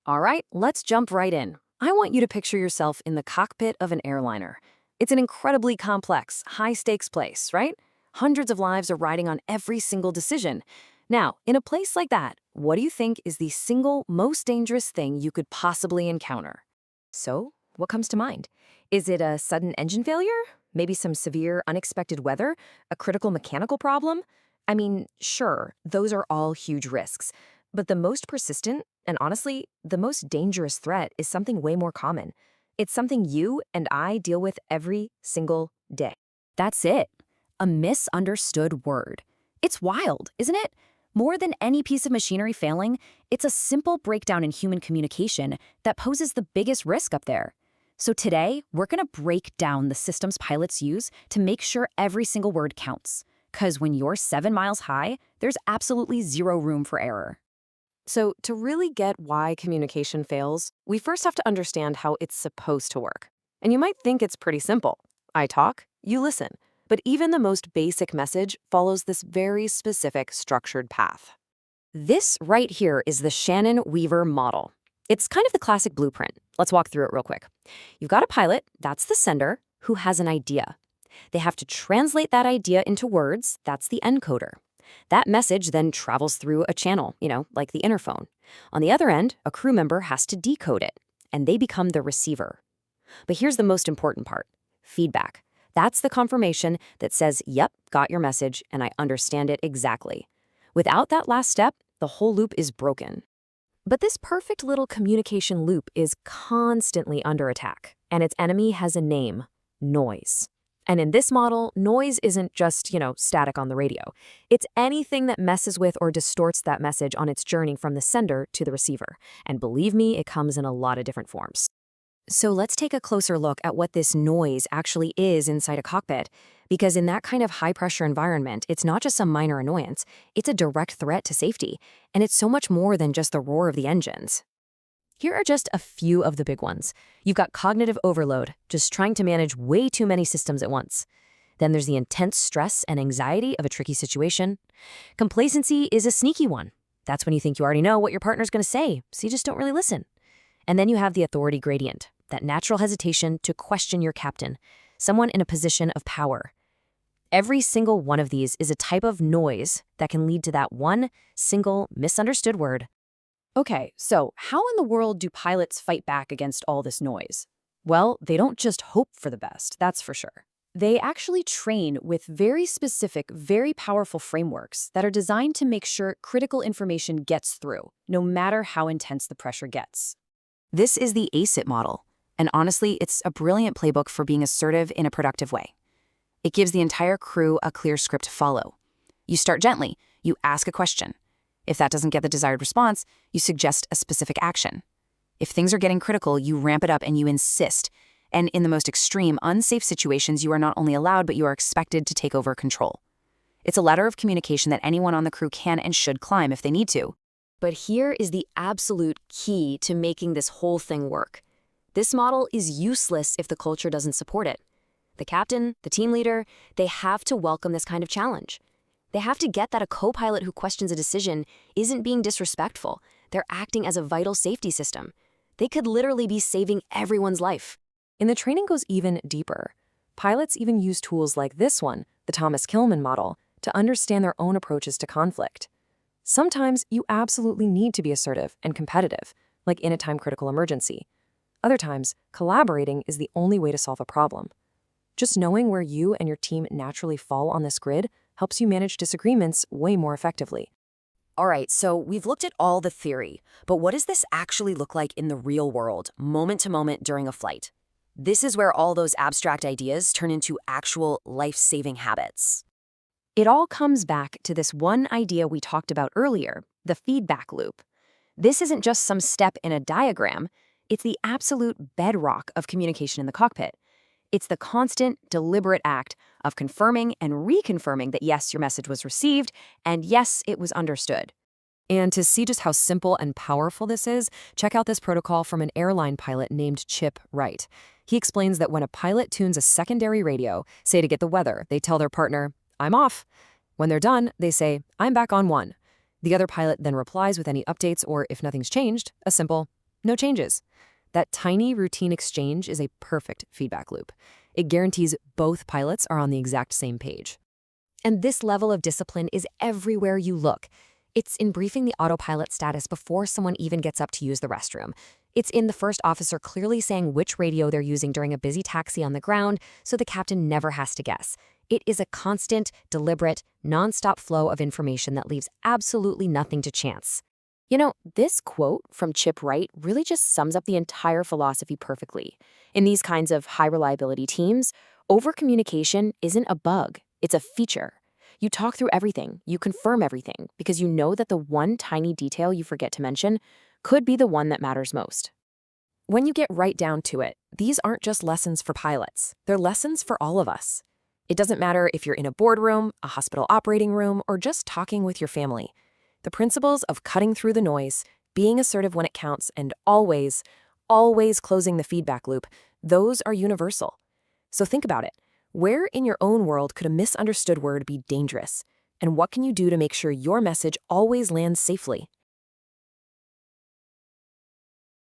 All right, let's jump right in. I want you to picture yourself in the cockpit of an airliner. It's an incredibly complex, high-stakes place, right? Hundreds of lives are riding on every single decision. Now, in a place like that, what do you think is the single most dangerous thing you could possibly encounter? So, what comes to mind? Is it a sudden engine failure? Maybe some severe, unexpected weather? A critical mechanical problem? I mean, sure, those are all huge risks. But the most persistent, and honestly, the most dangerous threat is something way more common. It's something you and I deal with every single day. That's it. A misunderstood word. It's wild, isn't it? More than any piece of machinery failing, it's a simple breakdown in human communication that poses the biggest risk up there. So today, we're going to break down the systems pilots use to make sure every single word counts. Because when you're 7 miles high, there's absolutely zero room for error. So to really get why communication fails, we first have to understand how it's supposed to work. And you might think it's pretty simple. I talk, you listen. But even the most basic message follows this very specific structured path. This right here is the Shannon-Weaver model. It's kind of the classic blueprint. Let's walk through it real quick. You've got a pilot, that's the sender, who has an idea. They have to translate that idea into words, that's the encoder. That message then travels through a channel, like the interphone. On the other end, a crew member has to decode it, and they become the receiver. But here's the most important part: feedback. That's the confirmation that says, yep, got your message, and I understand it exactly. Without that last step, the whole loop is broken. But this perfect little communication loop is constantly under attack, and its enemy has a name: noise. And in this model, noise isn't just, static on the radio. It's anything that messes with or distorts that message on its journey from the sender to the receiver. And believe me, it comes in a lot of different forms. So let's take a closer look at what this noise actually is inside a cockpit. Because in that kind of high-pressure environment, it's not just some minor annoyance, it's a direct threat to safety. And it's so much more than just the roar of the engines. Here are just a few of the big ones. You've got cognitive overload, just trying to manage way too many systems at once. Then there's the intense stress and anxiety of a tricky situation. Complacency is a sneaky one. That's when you think you already know what your partner's going to say, so you just don't really listen. And then you have the authority gradient, that natural hesitation to question your captain, someone in a position of power. Every single one of these is a type of noise that can lead to that one single misunderstood word. Okay, so how in the world do pilots fight back against all this noise? Well, they don't just hope for the best, that's for sure. They actually train with very specific, very powerful frameworks that are designed to make sure critical information gets through, no matter how intense the pressure gets. This is the ACIT model, and honestly, it's a brilliant playbook for being assertive in a productive way. It gives the entire crew a clear script to follow. You start gently, you ask a question. If that doesn't get the desired response, you suggest a specific action. If things are getting critical, you ramp it up and you insist. And in the most extreme, unsafe situations, you are not only allowed, but you are expected to take over control. It's a ladder of communication that anyone on the crew can and should climb if they need to. But here is the absolute key to making this whole thing work. This model is useless if the culture doesn't support it. The captain, the team leader, they have to welcome this kind of challenge. They have to get that a co-pilot who questions a decision isn't being disrespectful. They're acting as a vital safety system. They could literally be saving everyone's life. And the training goes even deeper. Pilots even use tools like this one, the Thomas Kilmann model, to understand their own approaches to conflict. Sometimes you absolutely need to be assertive and competitive, like in a time-critical emergency. Other times, collaborating is the only way to solve a problem. Just knowing where you and your team naturally fall on this grid helps you manage disagreements way more effectively. All right, so we've looked at all the theory, but what does this actually look like in the real world, moment to moment during a flight? This is where all those abstract ideas turn into actual life-saving habits. It all comes back to this one idea we talked about earlier, the feedback loop. This isn't just some step in a diagram, it's the absolute bedrock of communication in the cockpit. It's the constant, deliberate act of confirming and reconfirming that yes, your message was received, and yes, it was understood. And to see just how simple and powerful this is, check out this protocol from an airline pilot named Chip Wright. He explains that when a pilot tunes a secondary radio, say to get the weather, they tell their partner, "I'm off." When they're done, they say, "I'm back on one." The other pilot then replies with any updates or, if nothing's changed, a simple, No changes. That tiny routine exchange is a perfect feedback loop. It guarantees both pilots are on the exact same page. And this level of discipline is everywhere you look. It's in briefing the autopilot status before someone even gets up to use the restroom. It's in the first officer clearly saying which radio they're using during a busy taxi on the ground so the captain never has to guess. It is a constant, deliberate, nonstop flow of information that leaves absolutely nothing to chance. You know, this quote from Chip Wright really just sums up the entire philosophy perfectly. In these kinds of high reliability teams, overcommunication isn't a bug, it's a feature. You talk through everything, you confirm everything, because you know that the one tiny detail you forget to mention could be the one that matters most. When you get right down to it, these aren't just lessons for pilots, they're lessons for all of us. It doesn't matter if you're in a boardroom, a hospital operating room, or just talking with your family. The principles of cutting through the noise, being assertive when it counts, and always closing the feedback loop, those are universal. So think about it. Where in your own world could a misunderstood word be dangerous? And what can you do to make sure your message always lands safely?